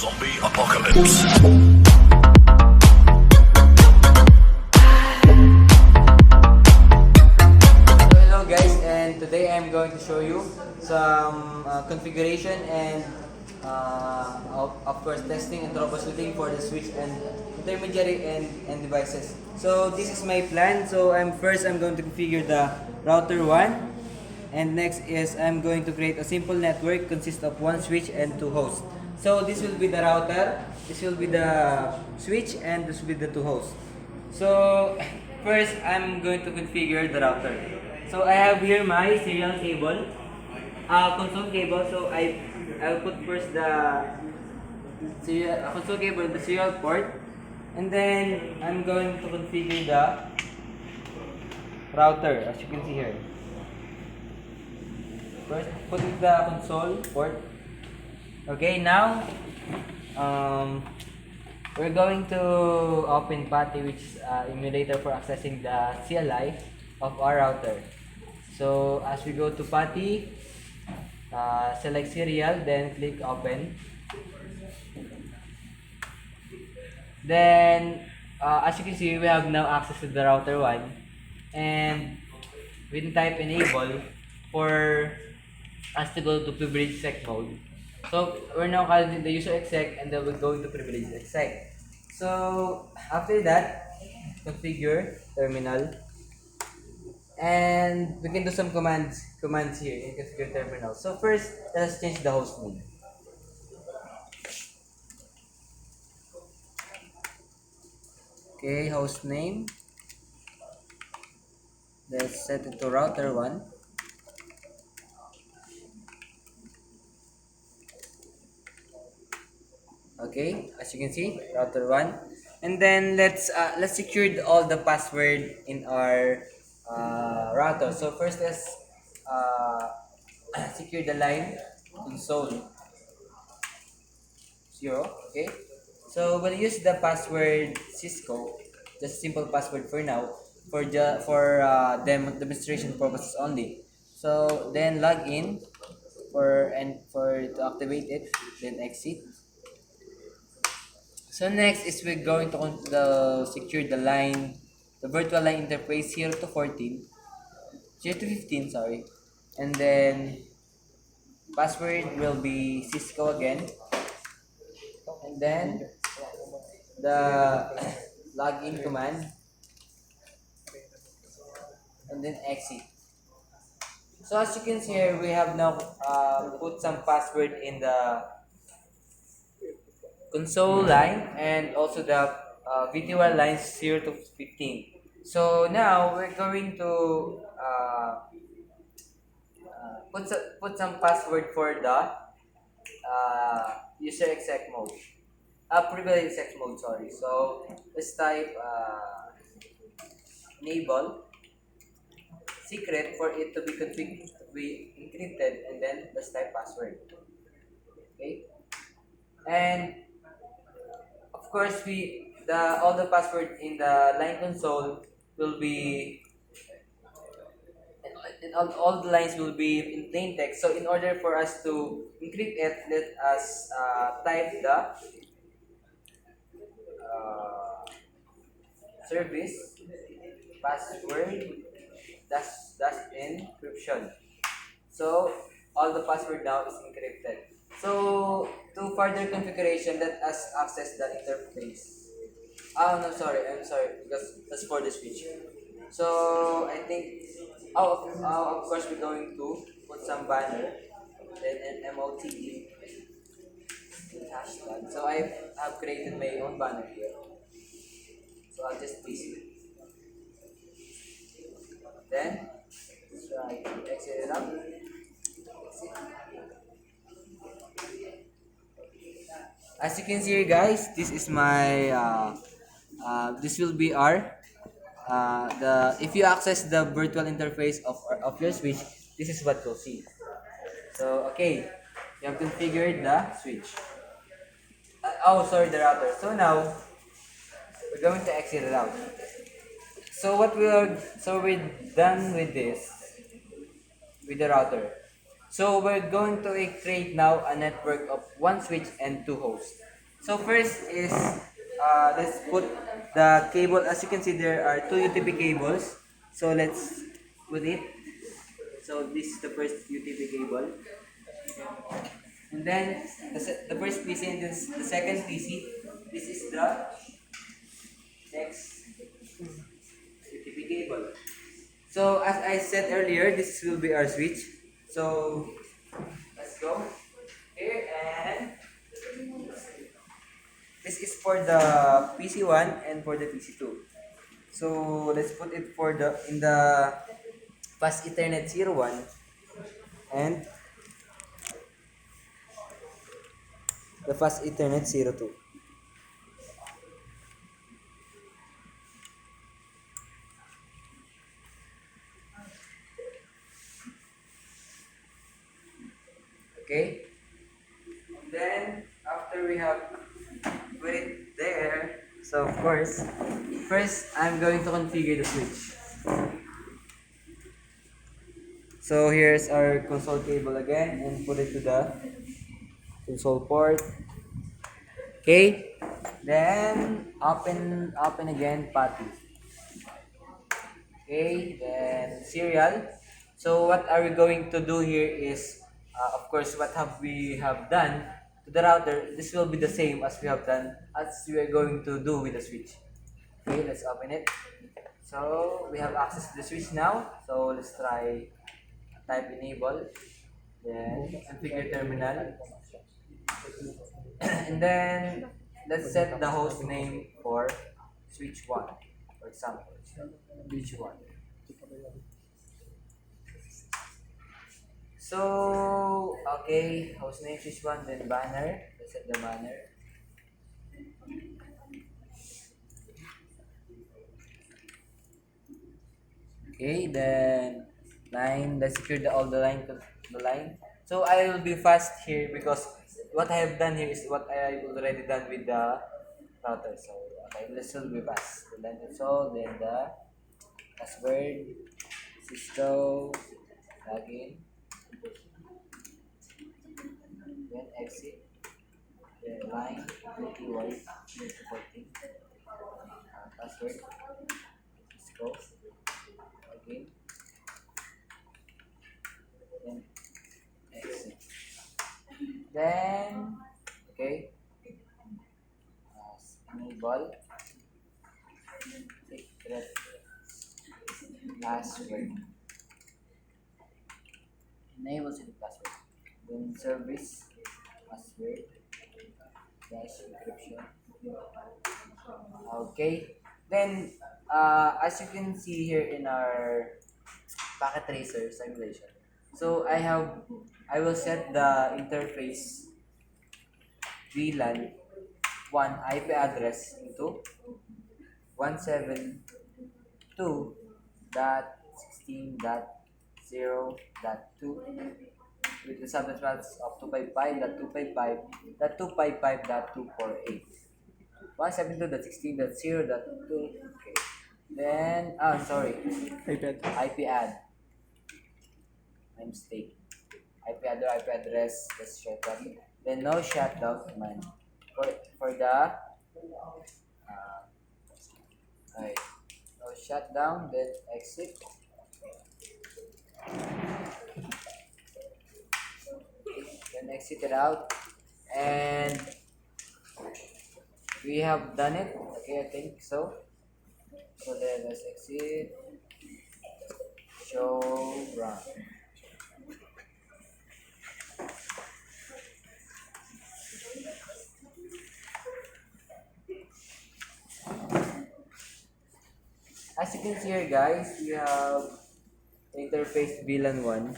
Zombie apocalypse. Hello guys, and today I'm going to show you some configuration and of course testing and troubleshooting for the switch and intermediary and devices. So this is my plan. So I'm going to configure the router 1, and next is I'm going to create a simple network consist of one switch and two hosts. So this will be the router, this will be the switch, and this will be the two hosts. So first I'm going to configure the router. So I have here my serial cable, console cable. So I'll put first the serial console cable in the serial port, and then I'm going to configure the router as you can see here. First, put in the console port. Okay, now we're going to open PATI, which is emulator for accessing the CLI of our router. So as we go to PATI, select serial, then click open. Then as you can see, we have now access to the router 1, and we can type enable for us to go to privilege sec mode. So we're now calling the user exec, and then we're going to privilege exec. So after that, configure terminal, and we can do some commands here in configure terminal. So first, let's change the host name. Okay, host name. Let's set it to router 1. Okay, as you can see, router 1. And then let's secure all the password in our router. So first, let's secure the line console 0. Okay, so we'll use the password Cisco, just simple password for now, for demonstration purposes only. So then log in for to activate it, then exit. So next is we're going to secure the line, the virtual line interface 0 to 14, 0 to 15, sorry. And then password will be Cisco again. And then the login command. And then exit. So as you can see here, we have now put some password in the console line and also the VTWR lines 0 to 15. So now we're going to put some password for the user exec mode, privilege exec mode, sorry. So let's type enable secret for it to be configured to be encrypted, and then let's type password. Okay, and of course all the password in the line console will be, and all the lines will be in plain text. So in order for us to encrypt it, let us type the service password dash encryption. So all the password now is encrypted. So to further configuration, let us access the interface. Oh no, sorry, I'm sorry, because that's for the switch. So I think, of course we're going to put some banner, then an MOTE hashtag. So I have created my own banner here. So I'll just paste it. Then try to exit it out. Exit. As you can see here, guys, this is my this will be our if you access the virtual interface of your switch, this is what you'll see. So okay, you have configured the switch. Sorry, the router. So now we're going to exit it out. So we're done with this, with the router. So we're going to create now a network of one switch and two hosts. So first is let's put the cable. As you can see, there are two UTP cables. So let's put it. So this is the first UTP cable, and then the first PC and this the second PC. This is the next UTP cable. So as I said earlier, this will be our switch. So let's go here, and this is for the PC1 and for the PC2. So let's put it for the in the fast Ethernet 01 and the fast Ethernet 02. Okay. Then after we have put it there, so of course, first I'm going to configure the switch. So here's our console cable again, and put it to the console port. Okay. Then open again PATI. Okay. Then serial. So what are we going to do here is, of course, what have we have done to the router. This will be the same as we have done as we are going to do with the switch. Okay, let's open it. So we have access to the switch now. So let's try type enable, then configure terminal, and then let's set the host name for switch 1, for example, switch 1. So, okay, host name switch 1, then banner, let's set the banner. Okay, then line, let's secure all the line. So I will be fast here because what I have done here is what I already done with the router. So okay, let's will be fast. The line install, then the password, Cisco, login, then exit, then line, PY, supporting, password, Cisco, login, then exit. Then, okay, enable secret password. Enable secret password. Then service password dash encryption. Okay. Then, as you can see here in our packet tracer simulation, so I will set the interface VLAN 1 IP address into 172.16.0.2 with the subnet mask of 255.255.255.248. 172.16.0.2. Okay. Then, sorry. IP add. My mistake. IP address. Let's check that. Then no shutdown command for the right. No shutdown. Then exit. Then exit it out, and we have done it. Okay, I think so. So then let's exit. Show run. As you can see here, guys, we have interface VLAN 1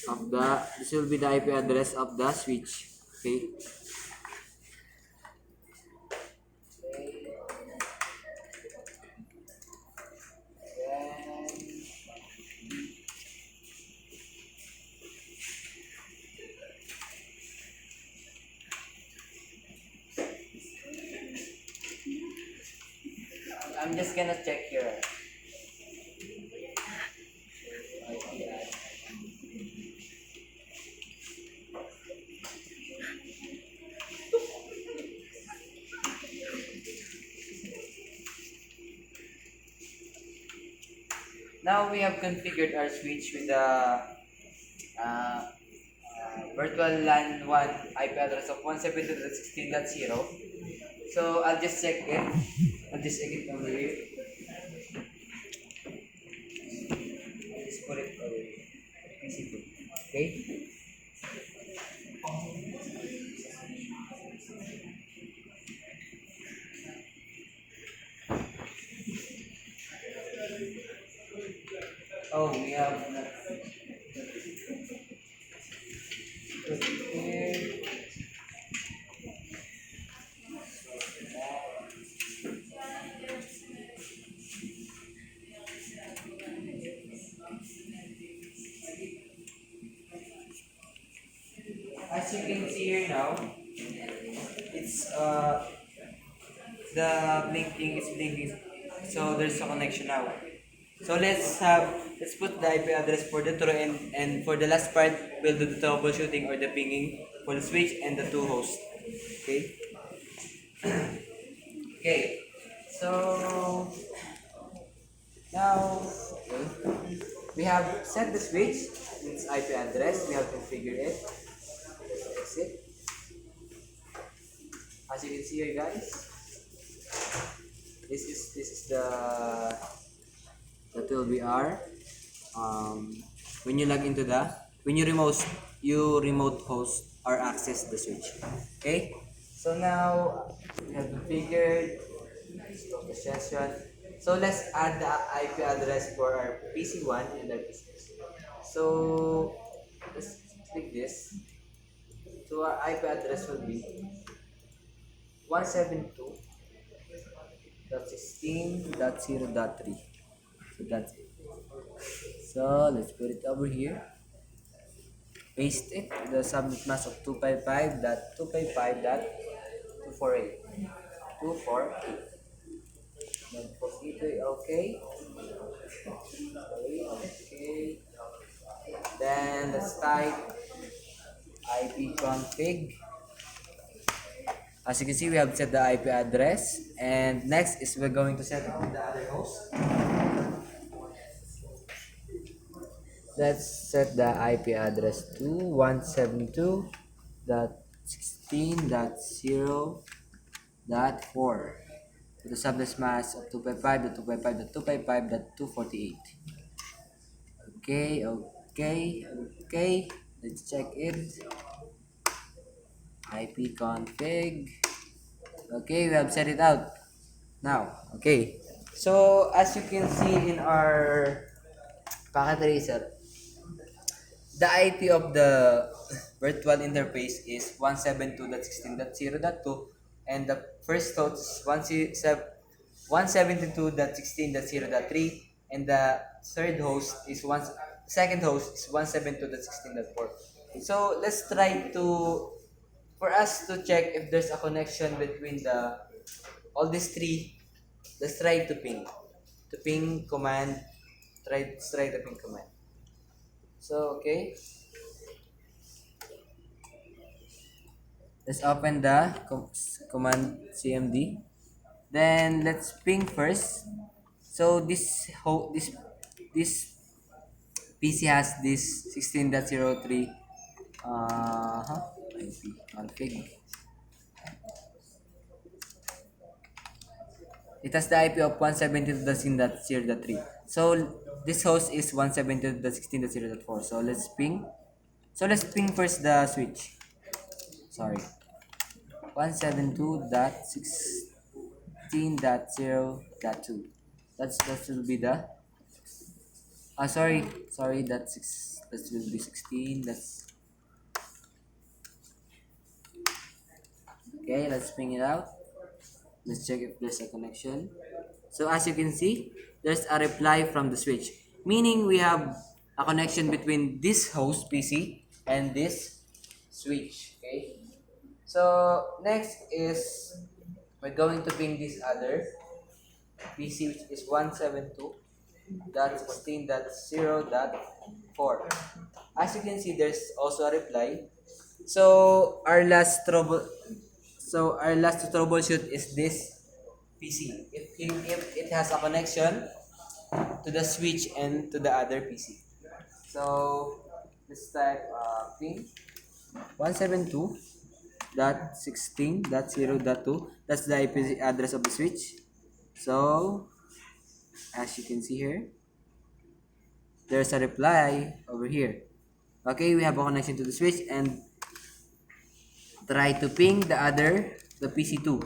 of this will be the IP address of the switch. Okay. I'm just gonna check here. Now we have configured our switch with the uh, virtual LAN 1 IP address of 172.16.0. So I'll just check it. I'll just check it over here. I'll just put it over here. PC2. Okay? Oh, we have put it here. As you can see here now, it's the blinking is blinking, so there's a connection now. So let's put the IP address for the true, and for the last part we'll do the troubleshooting or the pinging for the switch and the two hosts. Okay. Okay. So now, okay, we have set the switch, its IP address. We have configured it. Let's exit. As you can see here, guys, this is the tool we are. When you log into when you remote host or access the switch. Okay. So now we have configured. Stop the session. So let's add the IP address for our PC1 and our PC2. So let's click this. So our IP address will be 172.16.0.3. So that's it. So let's put it over here. Paste it to the subnet mask of 255.255.248. 248. Then proceed to okay. Okay. Then let's type ipconfig. As you can see, we have set the IP address, and next is we're going to set up the other host. Let's set the IP address to 172.16.0.4 with the subnet mask of 255.255.255.248. Okay. Let's check it. ipconfig. Okay, we have set it out now. Okay, so as you can see in our packet tracer, the IP of the virtual interface is 172.16.0.2, and the first host is 172.16.0.3, and the second host is 172.16.4. So let's try to, for us to check if there's a connection between all these three. Let's try to ping command. Let's try the ping command. So okay, let's open the command cmd. Then let's ping first. So this PC has this 16.03 IP config. It has the IP of 172.16.0.3. So this host is 172.16.0.4. So let's ping. So let's ping first the switch. Sorry. 172.16.0.2. That will be the sorry, that will be 16. That's okay. Let's ping it out. Let's check if there's a connection. So as you can see, there's a reply from the switch, meaning we have a connection between this host PC and this switch. Okay. So next is we're going to ping this other PC, which is 172.16.0.4. As you can see, there's also a reply. So our last troubleshoot is this PC. If it has a connection to the switch and to the other PC. So let's type ping 172.16.0.2. That's the IP address of the switch. So as you can see here, there's a reply over here. Okay, we have a connection to the switch and try to ping the PC2,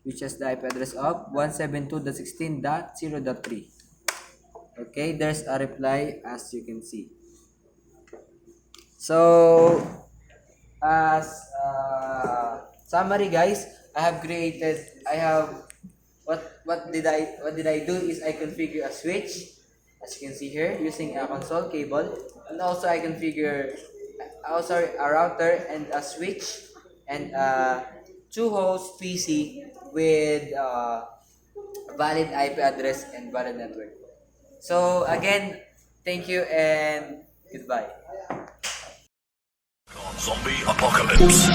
which has the IP address of 172.16.0.3. Okay, there's a reply as you can see. So as summary, guys, I have what did I do is I configure a switch, as you can see here, using a console cable, and also I configure a router and a switch and a two-host PC with valid IP address and valid network. So again, thank you and goodbye. Zombie apocalypse.